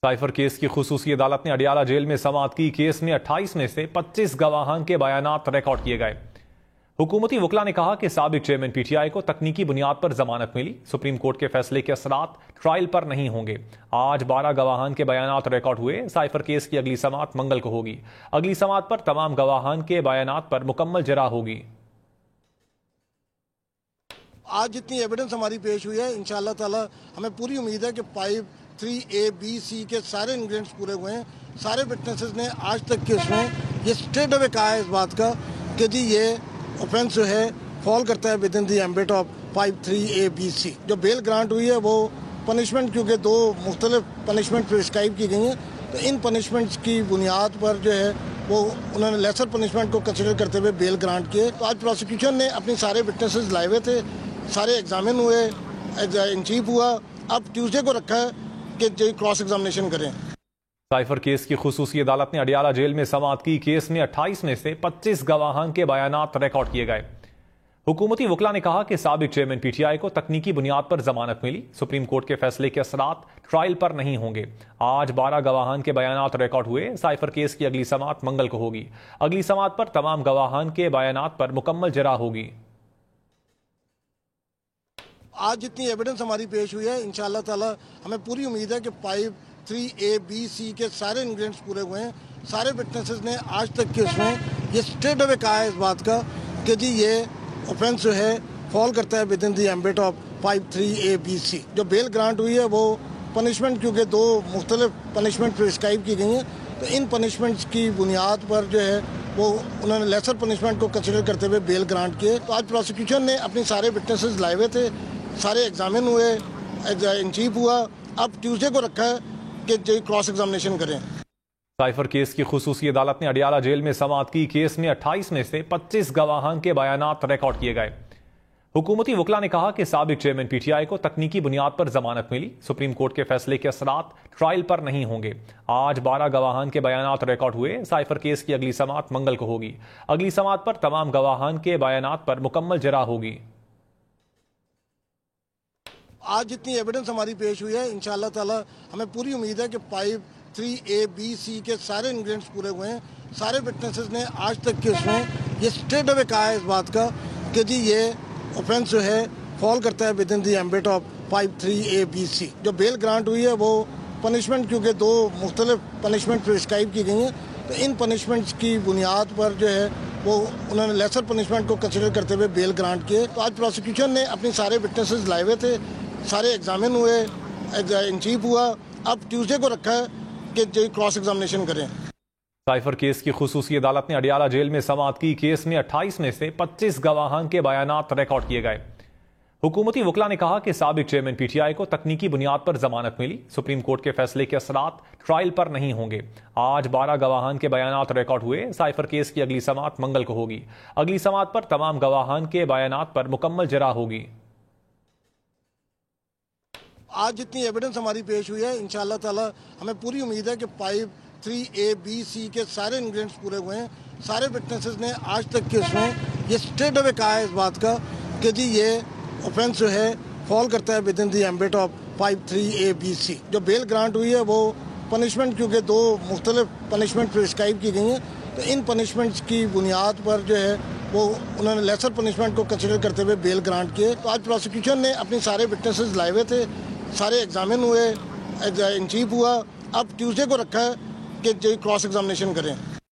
Cipher case की खुसूसी अदालत ने अडियाला जेल में समाअत की। केस में 28 में से 25 गवाहान के बयानात रिकॉर्ड किए गए। हुकूमती वकला ने कहा कि साबिक चेयरमैन पीटीआई को तकनीकी बुनियाद पर जमानत मिली। सुप्रीम कोर्ट के फैसले के असरात ट्रायल पर नहीं होंगे। आज 12 गवाहान के बयानात रिकॉर्ड हुए। साइफर केस की अगली समाअत मंगल को होगी। अगली समाअत पर तमाम गवाहान के बयानात पर मुकम्मल जरा होगी। आज जितनी एविडेंस हमारी पेश हुई है, इंशाअल्लाह ताला हमें पूरी उम्मीद है कि 5, 3A, B, C के सारे इंग्रेडिएंट्स पूरे हुए हैं। सारे विटनेसेस ने आज तक के उसमें ये स्ट्रेट अवे कहा है इस बात का कि जी ये ऑफेंस जो है फॉल करता है with in the ambit of 5, 3A, B, C। जो बेल ग्रांट हुई है वो पनिशमेंट, क्योंकि 2 मुख्तलिफ पनिशमेंट प्रिस्क्राइब की गई हैं, तो इन पनिशमेंट्स की बुनियाद पर जो है वो उन्होंने लेसर पनिशमेंट को कंसिडर करते हुए बेल ग्रांट किए। तो आज प्रोसिक्यूशन ने अपने सारे विटनेसेस लाए हुए थे, सारे एग्जामिन हुए, इन चीफ हुआ। अब ट्यूसडे को रखा है कि जो क्रॉस एग्जामिनेशन करें। साइफर केस की खुसूसी अदालत ने अडियाला जेल में समाअत की। केस में 28 में से 25 गवाहान के बयानात रिकॉर्ड किए गए। हुकूमती वकला ने कहा कि साबिक चेयरमैन पीटीआई को तकनीकी बुनियाद पर जमानत मिली। सुप्रीम कोर्ट के फैसले के असरात ट्रायल पर नहीं होंगे। आज 12 गवाहान के बयानात रिकॉर्ड हुए। साइफर केस की अगली समाअत मंगल को होगी। अगली समाअत पर तमाम गवाहान के बयानात पर मुकम्मल जरा होगी। आज जितनी एविडेंस हमारी पेश हुई है, इंशाअल्लाह ताला हमें पूरी उम्मीद है कि 5, 3A, B, C के सारे इंग्रेडिएंट्स पूरे हुए हैं। सारे विटनेसेस ने आज तक के उसमें ये स्ट्रेट अवे कहा है इस बात का कि जी ये ऑफेंस जो है फॉल करता है with in the ambit of 5, 3A, B, C। जो बेल ग्रांट हुई है वो पनिशमेंट, क्योंकि 2 मुख्तलिफ पनिशमेंट प्रिस्क्राइब की गई हैं, तो इन पनिशमेंट्स की बुनियाद पर जो है वो उन्होंने लेसर पनिशमेंट को कंसिडर करते हुए बेल ग्रांट किए। तो आज प्रोसिक्यूशन ने अपने सारे विटनेसेस लाए हुए थे, सारे एग्जामिन हुए, इन चीफ हुआ। अब ट्यूसडे को रखा है कि जो क्रॉस एग्जामिनेशन करें। साइफर केस की खुसूसी अदालत ने अडियाला जेल में समाअत की। केस में 28 में से 25 गवाहान के बयानात रिकॉर्ड किए गए। हुकूमती वकला ने कहा कि साबिक चेयरमैन पीटीआई को तकनीकी बुनियाद पर जमानत मिली। सुप्रीम कोर्ट के फैसले के असरात ट्रायल पर नहीं होंगे। आज 12 गवाहान के बयानात रिकॉर्ड हुए। साइफर केस की अगली समाअत मंगल को होगी। अगली समाअत पर तमाम गवाहान के बयानात पर मुकम्मल जरा होगी। आज जितनी एविडेंस हमारी पेश हुई है, इंशाअल्लाह ताला हमें पूरी उम्मीद है कि 5, 3A, B, C के सारे इंग्रेडिएंट्स पूरे हुए हैं। सारे विटनेसेस ने आज तक के उसमें ये स्ट्रेट अवे कहा है इस बात का कि जी ये ऑफेंस जो है फॉल करता है with in the ambit of 5, 3A, B, C। जो बेल ग्रांट हुई है वो पनिशमेंट, क्योंकि 2 मुख्तलिफ पनिशमेंट प्रिस्क्राइब की गई हैं, तो इन पनिशमेंट्स की बुनियाद पर जो है वो उन्होंने लेसर पनिशमेंट को कंसिडर करते हुए बेल ग्रांट किए। तो आज प्रोसिक्यूशन ने अपने सारे विटनेसेस लाए हुए थे, सारे एग्जामिन हुए, इन चीफ हुआ। अब ट्यूसडे को रखा है कि जो क्रॉस एग्जामिनेशन करें। साइफर केस की खुसूसी अदालत ने अडियाला जेल में समाअत की। केस में 28 में से 25 गवाहान के बयानात रिकॉर्ड किए गए। हुकूमती वकला ने कहा कि साबिक चेयरमैन पीटीआई को तकनीकी बुनियाद पर जमानत मिली। सुप्रीम कोर्ट के फैसले के असरात ट्रायल पर नहीं होंगे। आज 12 गवाहान के बयानात रिकॉर्ड हुए। साइफर केस की अगली समाअत मंगल को होगी। अगली समाअत पर तमाम गवाहान के बयानात पर मुकम्मल जरा होगी। आज जितनी एविडेंस हमारी पेश हुई है, इंशाअल्लाह ताला हमें पूरी उम्मीद है कि 5, 3A, B, C के सारे इंग्रेडिएंट्स पूरे हुए हैं। सारे विटनेसेस ने आज तक के उसमें ये स्ट्रेट अवे कहा है इस बात का कि जी ये ऑफेंस जो है फॉल करता है with in the ambit of 5, 3A, B, C। जो बेल ग्रांट हुई है वो पनिशमेंट, क्योंकि 2 मुख्तलिफ पनिशमेंट प्रिस्क्राइब की गई हैं, तो इन पनिशमेंट्स की बुनियाद पर जो है वो उन्होंने लेसर पनिशमेंट को कंसिडर करते हुए बेल ग्रांट किए। तो आज प्रोसिक्यूशन ने अपने सारे विटनेसेस लाए हुए थे, सारे एग्जामिन हुए, इन चीफ हुआ। अब ट्यूसडे को रखा है कि जो क्रॉस एग्जामिनेशन करें।